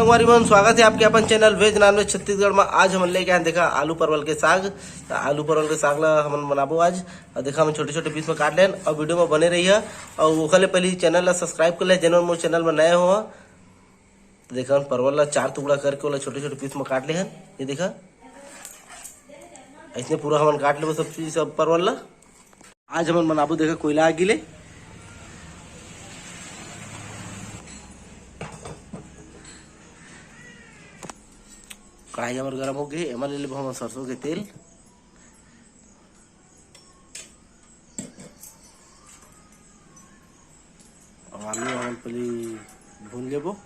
हमारी मन स्वागत है आपके अपन चैनल वेज नॉनवेज छत्तीसगढ़ में। आज हम लेके आए देखा आलू परवल के साग। तो आलू परवल के साग ला हम बनाबो आज। और देखा हम छोटे छोटे पीस में काट लें और वीडियो में बने रही है। और वो खले पहले चैनल ला सब्सक्राइब कर ले जिन्होंने मोर चैनल में नए हो। तो देखा हम परवल ला 4 टुकड़ा करके वाला छोटे छोटे पीस में काट ले हैं। ये देखा ऐसे पूरा हम काट ले सब चीज सब परवल ला। आज हम बनाबो देखा कोयला आग गिले। कढ़ाई हमारे गर्म हो गई। एम ले लेब हम सरसों के तेल। और आलू हम पहले भून लेबो।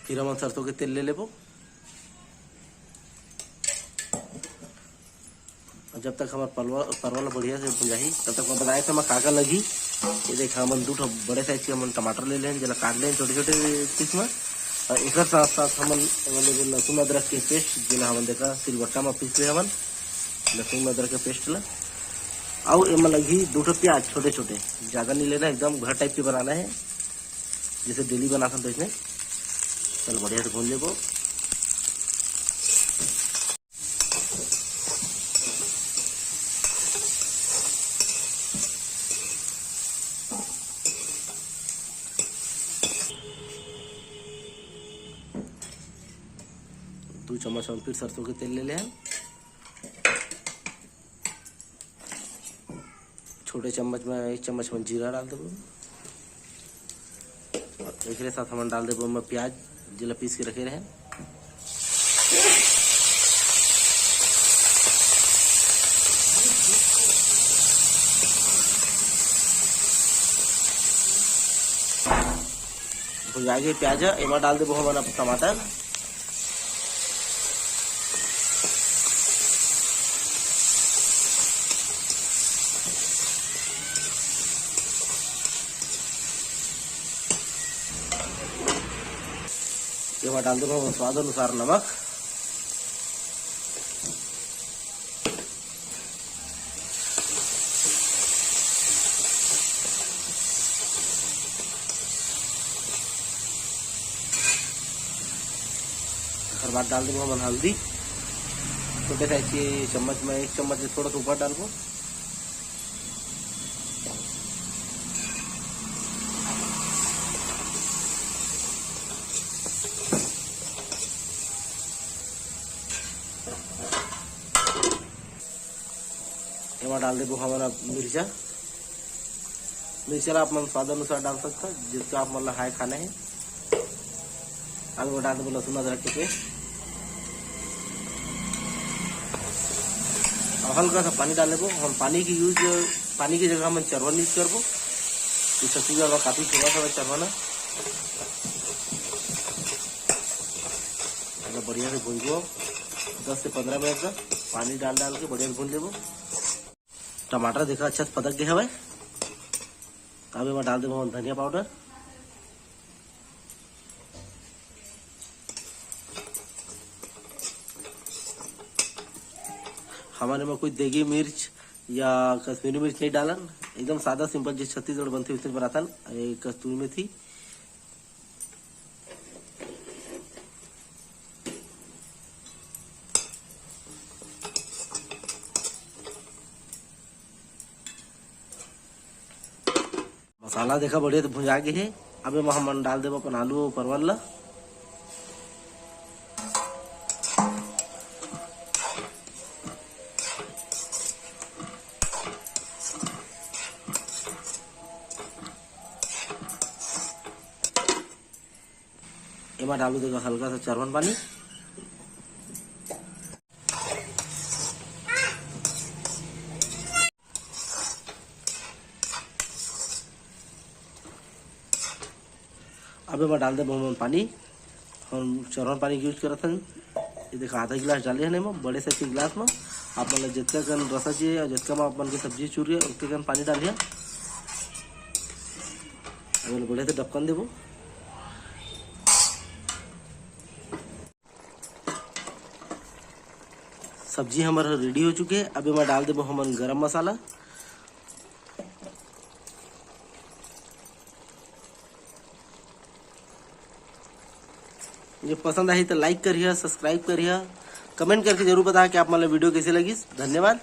फिर हम सरसों के तेल ले लेबो। जब तक हमारे परवल बढ़िया से भुन जाही तब तक मैं बताया था मैं काका लगी। ये देखा हम 2 बड़े साइज के हम टमाटर ले लें जला काट लें छोटे छोटे पीस में। और एक साथ साथ हम लहसुन अदरक के पेस्ट जिला हम देखा सिलबट्टा में पीस ले हम लहसुन अदरक के पेस्ट ला। और एम लगी 2 प्याज छोटे छोटे, ज़्यादा नहीं लेना, एकदम घर टाइप के बनाना है जैसे डेली बना सकते इसमें। चल बढ़िया से भून लेबो। दो चम्मच हम फिर सरसों के तेल ले ले हैं। छोटे चम्मच में 1 चम्मच में जीरा डाल देबो। एक साथ हम डाल देबो में प्याज जिला पीस के रखे रहे। भुन गए प्याज एमा डाल देबो हम टमाटर। एमा डाल देबो हम स्वाद अनुसार नमक। हर बार डाल देबो हम हल्दी छोटे साइज के चम्मच में 1 चम्मच से थोड़ा सा ऊपर डालबो। एमा डाल देबो हमारा मिर्चा। मिर्चा आप मन स्वाद अनुसार डाल सकते हैं जिसका आप मतलब हाई खाना है। आलू डाल देबो लहसुन अदरक के पेस्ट और हल्का सा पानी डाल देबो। हम पानी की जगह हम चरवन यूज करबो। इस छत्तीसगढ़ में काफी थोड़ा चरवाना बढ़िया से भूनबो 10 से 15 मिनट तक। पानी डाल के बढ़िया से भून लेबो। टमाटर देखा अच्छा से पदक गया है। अब मैं डाल देबो धनिया पाउडर। हमारे में कोई देगी मिर्च या कश्मीरी मिर्च नहीं डालन, एकदम सादा सिंपल जिस छत्तीसगढ़ बनते उससे बनातन। कस्तूरी मेथी मसाला देखा बढ़िया तो भुंजा गए है। अब हम डाल देबो अपन आलू और परवल ला। एमा डालू देगा हल्का सा चरवन पानी। अब मैं डाल दे पानी। हम चरवन पानी यूज करत हन। ये देखा आधा गिलास डाले हन एमा बड़े से गिलास में। आप मन जितना कन रसा चाहिए और जितना आप मन के सब्जी चूर रही है उतने कन पानी डालिए। अब बड़े से ढक्कन देबो। सब्जी हमारा रेडी हो चुके हैं। अब मैं डाल देबो हमन गरम मसाला। ये पसंद आई तो लाइक करिए, सब्सक्राइब करिए, कमेंट करके जरूर बताएं कि आप मतलब वीडियो कैसे लगी। धन्यवाद।